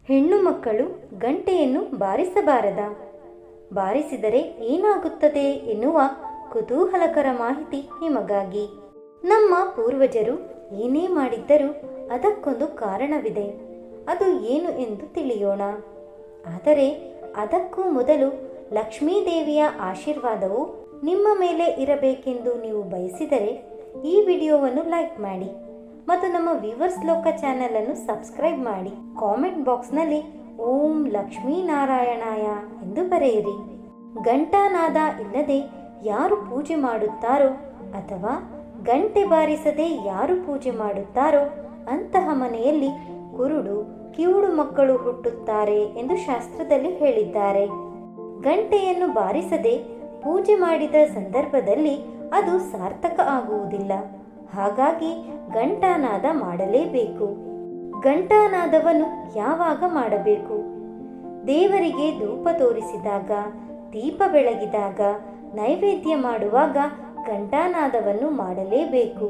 ಹೆಣ್ಣು ಮಕ್ಕಳು ಗಂಟೆಯನ್ನು ಬಾರಿಸಬಾರದಾ? ಬಾರಿಸಿದರೆ ಏನಾಗುತ್ತದೆ ಎನ್ನುವ ಕುತೂಹಲಕರ ಮಾಹಿತಿ ನಿಮಗಾಗಿ. ನಮ್ಮ ಪೂರ್ವಜರು ಏನೇ ಮಾಡಿದ್ದರೂ ಅದಕ್ಕೊಂದು ಕಾರಣವಿದೆ. ಅದು ಏನು ಎಂದು ತಿಳಿಯೋಣ. ಆದರೆ ಅದಕ್ಕೂ ಮೊದಲು ಲಕ್ಷ್ಮೀದೇವಿಯ ಆಶೀರ್ವಾದವು ನಿಮ್ಮ ಮೇಲೆ ಇರಬೇಕೆಂದು ನೀವು ಬಯಸಿದರೆ ಈ ವಿಡಿಯೋವನ್ನು ಲೈಕ್ ಮಾಡಿ ಮತ್ತು ನಮ್ಮ ವ್ಯೂವರ್ಸ್ ಲೋಕ ಚಾನೆಲ್ ಅನ್ನು ಸಬ್ಸ್ಕ್ರೈಬ್ ಮಾಡಿ. ಕಾಮೆಂಟ್ ಬಾಕ್ಸ್ನಲ್ಲಿ ಓಂ ಲಕ್ಷ್ಮೀನಾರಾಯಣಾಯ ಎಂದು ಬರೆಯಿರಿ. ಘಂಟಾನಾದ ಇಲ್ಲದೆ ಯಾರು ಪೂಜೆ ಮಾಡುತ್ತಾರೋ ಅಥವಾ ಗಂಟೆ ಬಾರಿಸದೆ ಯಾರು ಪೂಜೆ ಮಾಡುತ್ತಾರೋ ಅಂತಹ ಮನೆಯಲ್ಲಿ ಕುರುಡು ಕಿವುಡು ಮಕ್ಕಳು ಹುಟ್ಟುತ್ತಾರೆ ಎಂದು ಶಾಸ್ತ್ರದಲ್ಲಿ ಹೇಳಿದ್ದಾರೆ. ಗಂಟೆಯನ್ನು ಬಾರಿಸದೆ ಪೂಜೆ ಮಾಡಿದ ಸಂದರ್ಭದಲ್ಲಿ ಅದು ಸಾರ್ಥಕ ಆಗುವುದಿಲ್ಲ. ಹಾಗಾಗಿ ಘಂಟಾನಾದ ಮಾಡಲೇಬೇಕು. ಘಂಟಾನಾದವನ್ನು ಯಾವಾಗ ಮಾಡಬೇಕು? ದೇವರಿಗೆ ಧೂಪ ತೋರಿಸಿದಾಗ, ದೀಪ ಬೆಳಗಿದಾಗ, ನೈವೇದ್ಯ ಮಾಡುವಾಗ ಘಂಟಾನಾದವನ್ನು ಮಾಡಲೇಬೇಕು.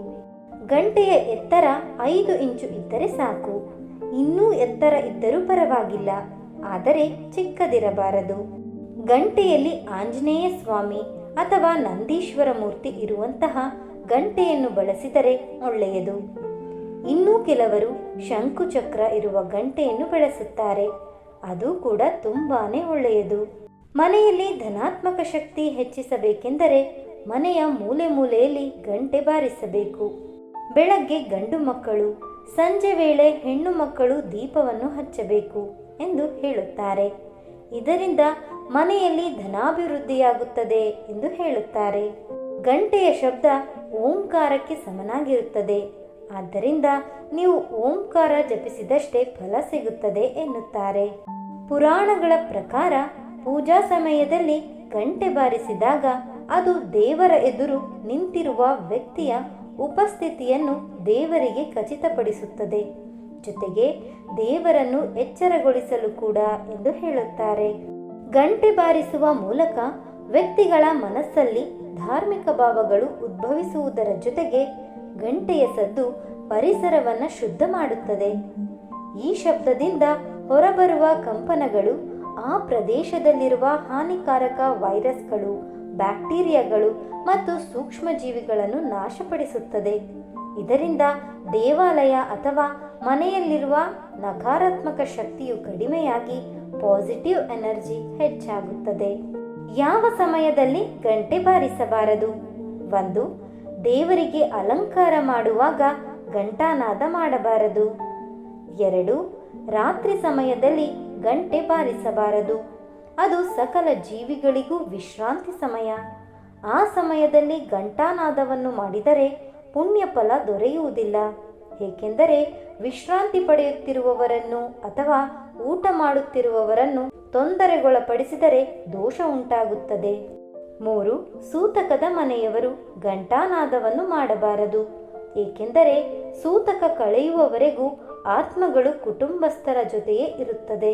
ಗಂಟೆಯ ಎತ್ತರ 5 ಇಂಚು ಇದ್ದರೆ ಸಾಕು. ಇನ್ನೂ ಎತ್ತರ ಇದ್ದರೂ ಪರವಾಗಿಲ್ಲ, ಆದರೆ ಚಿಕ್ಕದಿರಬಾರದು. ಗಂಟೆಯಲ್ಲಿ ಆಂಜನೇಯ ಸ್ವಾಮಿ ಅಥವಾ ನಂದೀಶ್ವರ ಮೂರ್ತಿ ಇರುವಂತಹ ಗಂಟೆಯನ್ನು ಬಳಸಿದರೆ ಒಳ್ಳೆಯದು. ಇನ್ನೂ ಕೆಲವರು ಶಂಕುಚಕ್ರ ಇರುವ ಗಂಟೆಯನ್ನು ಬಳಸುತ್ತಾರೆ. ಅದು ಕೂಡ ತುಂಬಾನೇ ಒಳ್ಳೆಯದು. ಮನೆಯಲ್ಲಿ ಧನಾತ್ಮಕ ಶಕ್ತಿ ಹೆಚ್ಚಿಸಬೇಕೆಂದರೆ ಮನೆಯ ಮೂಲೆ ಮೂಲೆಯಲ್ಲಿ ಗಂಟೆ ಬಾರಿಸಬೇಕು. ಬೆಳಗ್ಗೆ ಗಂಡು ಮಕ್ಕಳು, ಸಂಜೆ ವೇಳೆ ಹೆಣ್ಣು ಮಕ್ಕಳು ದೀಪವನ್ನು ಹಚ್ಚಬೇಕು ಎಂದು ಹೇಳುತ್ತಾರೆ. ಇದರಿಂದ ಮನೆಯಲ್ಲಿ ಧನಾಭಿವೃದ್ಧಿಯಾಗುತ್ತದೆ ಎಂದು ಹೇಳುತ್ತಾರೆ. ಗಂಟೆಯ ಶಬ್ದ ಓಂಕಾರಕ್ಕೆ ಸಮನಾಗಿರುತ್ತದೆ. ಆದ್ದರಿಂದ ನೀವು ಓಂಕಾರ ಜಪಿಸಿದಷ್ಟೇ ಫಲ ಸಿಗುತ್ತದೆ ಎನ್ನುತ್ತಾರೆ. ಪುರಾಣಗಳ ಪ್ರಕಾರ ಪೂಜಾ ಸಮಯದಲ್ಲಿ ಗಂಟೆ ಬಾರಿಸಿದಾಗ ಅದು ದೇವರ ಎದುರು ನಿಂತಿರುವ ವ್ಯಕ್ತಿಯ ಉಪಸ್ಥಿತಿಯನ್ನು ದೇವರಿಗೆ ಖಚಿತಪಡಿಸುತ್ತದೆ. ಜೊತೆಗೆ ದೇವರನ್ನು ಎಚ್ಚರಗೊಳಿಸಲು ಕೂಡ ಎಂದು ಹೇಳುತ್ತಾರೆ. ಗಂಟೆ ಬಾರಿಸುವ ಮೂಲಕ ವ್ಯಕ್ತಿಗಳ ಮನಸ್ಸಲ್ಲಿ ಧಾರ್ಮಿಕ ಭಾವಗಳು ಉದ್ಭವಿಸುವುದರ ಜೊತೆಗೆ ಗಂಟೆಯ ಸದ್ದು ಪರಿಸರವನ್ನು ಶುದ್ಧ ಮಾಡುತ್ತದೆ. ಈ ಶಬ್ದದಿಂದ ಹೊರಬರುವ ಕಂಪನಗಳು ಆ ಪ್ರದೇಶದಲ್ಲಿರುವ ಹಾನಿಕಾರಕ ವೈರಸ್ಗಳು, ಬ್ಯಾಕ್ಟೀರಿಯಾಗಳು ಮತ್ತು ಸೂಕ್ಷ್ಮ ಜೀವಿಗಳನ್ನು ನಾಶಪಡಿಸುತ್ತದೆ. ಇದರಿಂದ ದೇವಾಲಯ ಅಥವಾ ಮನೆಯಲ್ಲಿರುವ ನಕಾರಾತ್ಮಕ ಶಕ್ತಿಯು ಕಡಿಮೆಯಾಗಿ ಪಾಸಿಟಿವ್ ಎನರ್ಜಿ ಹೆಚ್ಚಾಗುತ್ತದೆ. ಯಾವ ಸಮಯದಲ್ಲಿ ಗಂಟೆ ಬಾರಿಸಬಾರದು? 1. ದೇವರಿಗೆ ಅಲಂಕಾರ ಮಾಡುವಾಗ ಘಂಟಾನಾದ ಮಾಡಬಾರದು. 2. ರಾತ್ರಿ ಸಮಯದಲ್ಲಿ ಗಂಟೆ ಬಾರಿಸಬಾರದು. ಅದು ಸಕಲ ಜೀವಿಗಳಿಗೂ ವಿಶ್ರಾಂತಿ ಸಮಯ. ಆ ಸಮಯದಲ್ಲಿ ಘಂಟಾನಾದವನ್ನು ಮಾಡಿದರೆ ಪುಣ್ಯ ಫಲ ದೊರೆಯುವುದಿಲ್ಲ. ಏಕೆಂದರೆ ವಿಶ್ರಾಂತಿ ಪಡೆಯುತ್ತಿರುವವರನ್ನು ಅಥವಾ ಊಟ ಮಾಡುತ್ತಿರುವವರನ್ನು ತೊಂದರೆಗೊಳಪಡಿಸಿದರೆ ದೋಷ ಉಂಟಾಗುತ್ತದೆ. 3. ಸೂತಕದ ಮನೆಯವರು ಘಂಟಾನಾದವನ್ನು ಮಾಡಬಾರದು. ಏಕೆಂದರೆ ಸೂತಕ ಕಳೆಯುವವರೆಗೂ ಆತ್ಮಗಳು ಕುಟುಂಬಸ್ಥರ ಜೊತೆಯೇ ಇರುತ್ತದೆ.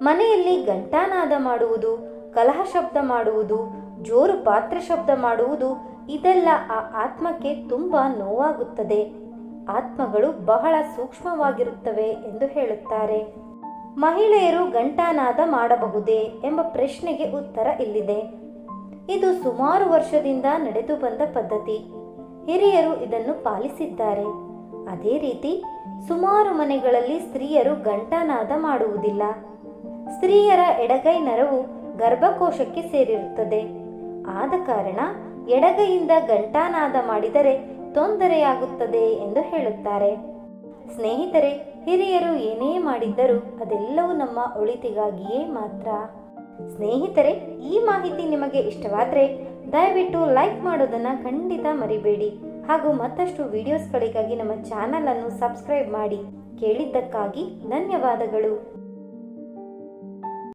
ಮನೆಯಲ್ಲಿ ಘಂಟಾನಾದ ಮಾಡುವುದು, ಕಲಹ ಶಬ್ದ ಮಾಡುವುದು, ಜೋರು ಪಾತ್ರ ಶಬ್ದ ಮಾಡುವುದು ಇದೆಲ್ಲ ಆ ಆತ್ಮಕ್ಕೆ ತುಂಬಾ ನೋವಾಗುತ್ತದೆ. ಆತ್ಮಗಳು ಬಹಳ ಸೂಕ್ಷ್ಮವಾಗಿರುತ್ತವೆ ಎಂದು ಹೇಳುತ್ತಾರೆ. ಮಹಿಳೆಯರು ಘಂಟಾನಾದ ಮಾಡಬಹುದೇ ಎಂಬ ಪ್ರಶ್ನೆಗೆ ಉತ್ತರ ಇಲ್ಲಿದೆ. ಇದು ಸುಮಾರು ವರ್ಷದಿಂದ ನಡೆದು ಬಂದ ಪದ್ಧತಿ. ಹಿರಿಯರು ಇದನ್ನು ಪಾಲಿಸಿದ್ದಾರೆ. ಅದೇ ರೀತಿ ಸುಮಾರು ಮನೆಗಳಲ್ಲಿ ಸ್ತ್ರೀಯರು ಘಂಟಾನಾದ ಮಾಡುವುದಿಲ್ಲ. ಸ್ತ್ರೀಯರ ಎಡಗೈ ನರವು ಗರ್ಭಕೋಶಕ್ಕೆ ಸೇರಿರುತ್ತದೆ. ಆದ ಕಾರಣ ಎಡಗೈಯಿಂದ ಘಂಟಾನಾದ ಮಾಡಿದರೆ ತೊಂದರೆಯಾಗುತ್ತದೆ ಎಂದು ಹೇಳುತ್ತಾರೆ. ಸ್ನೇಹಿತರೆ, ಹಿರಿಯರು ಏನೇ ಮಾಡಿದ್ದರೂ ಅದೆಲ್ಲವೂ ನಮ್ಮ ಒಳಿತಿಗಾಗಿಯೇ ಮಾತ್ರ. ಸ್ನೇಹಿತರೆ, ಈ ಮಾಹಿತಿ ನಿಮಗೆ ಇಷ್ಟವಾದರೆ ದಯವಿಟ್ಟು ಲೈಕ್ ಮಾಡೋದನ್ನು ಖಂಡಿತ ಮರಿಬೇಡಿ. ಹಾಗೂ ಮತ್ತಷ್ಟು ವಿಡಿಯೋಸ್ಗಳಿಗಾಗಿ ನಮ್ಮ ಚಾನಲ್ ಅನ್ನು ಸಬ್ಸ್ಕ್ರೈಬ್ ಮಾಡಿ. ಕೇಳಿದ್ದಕ್ಕಾಗಿ ಧನ್ಯವಾದಗಳು.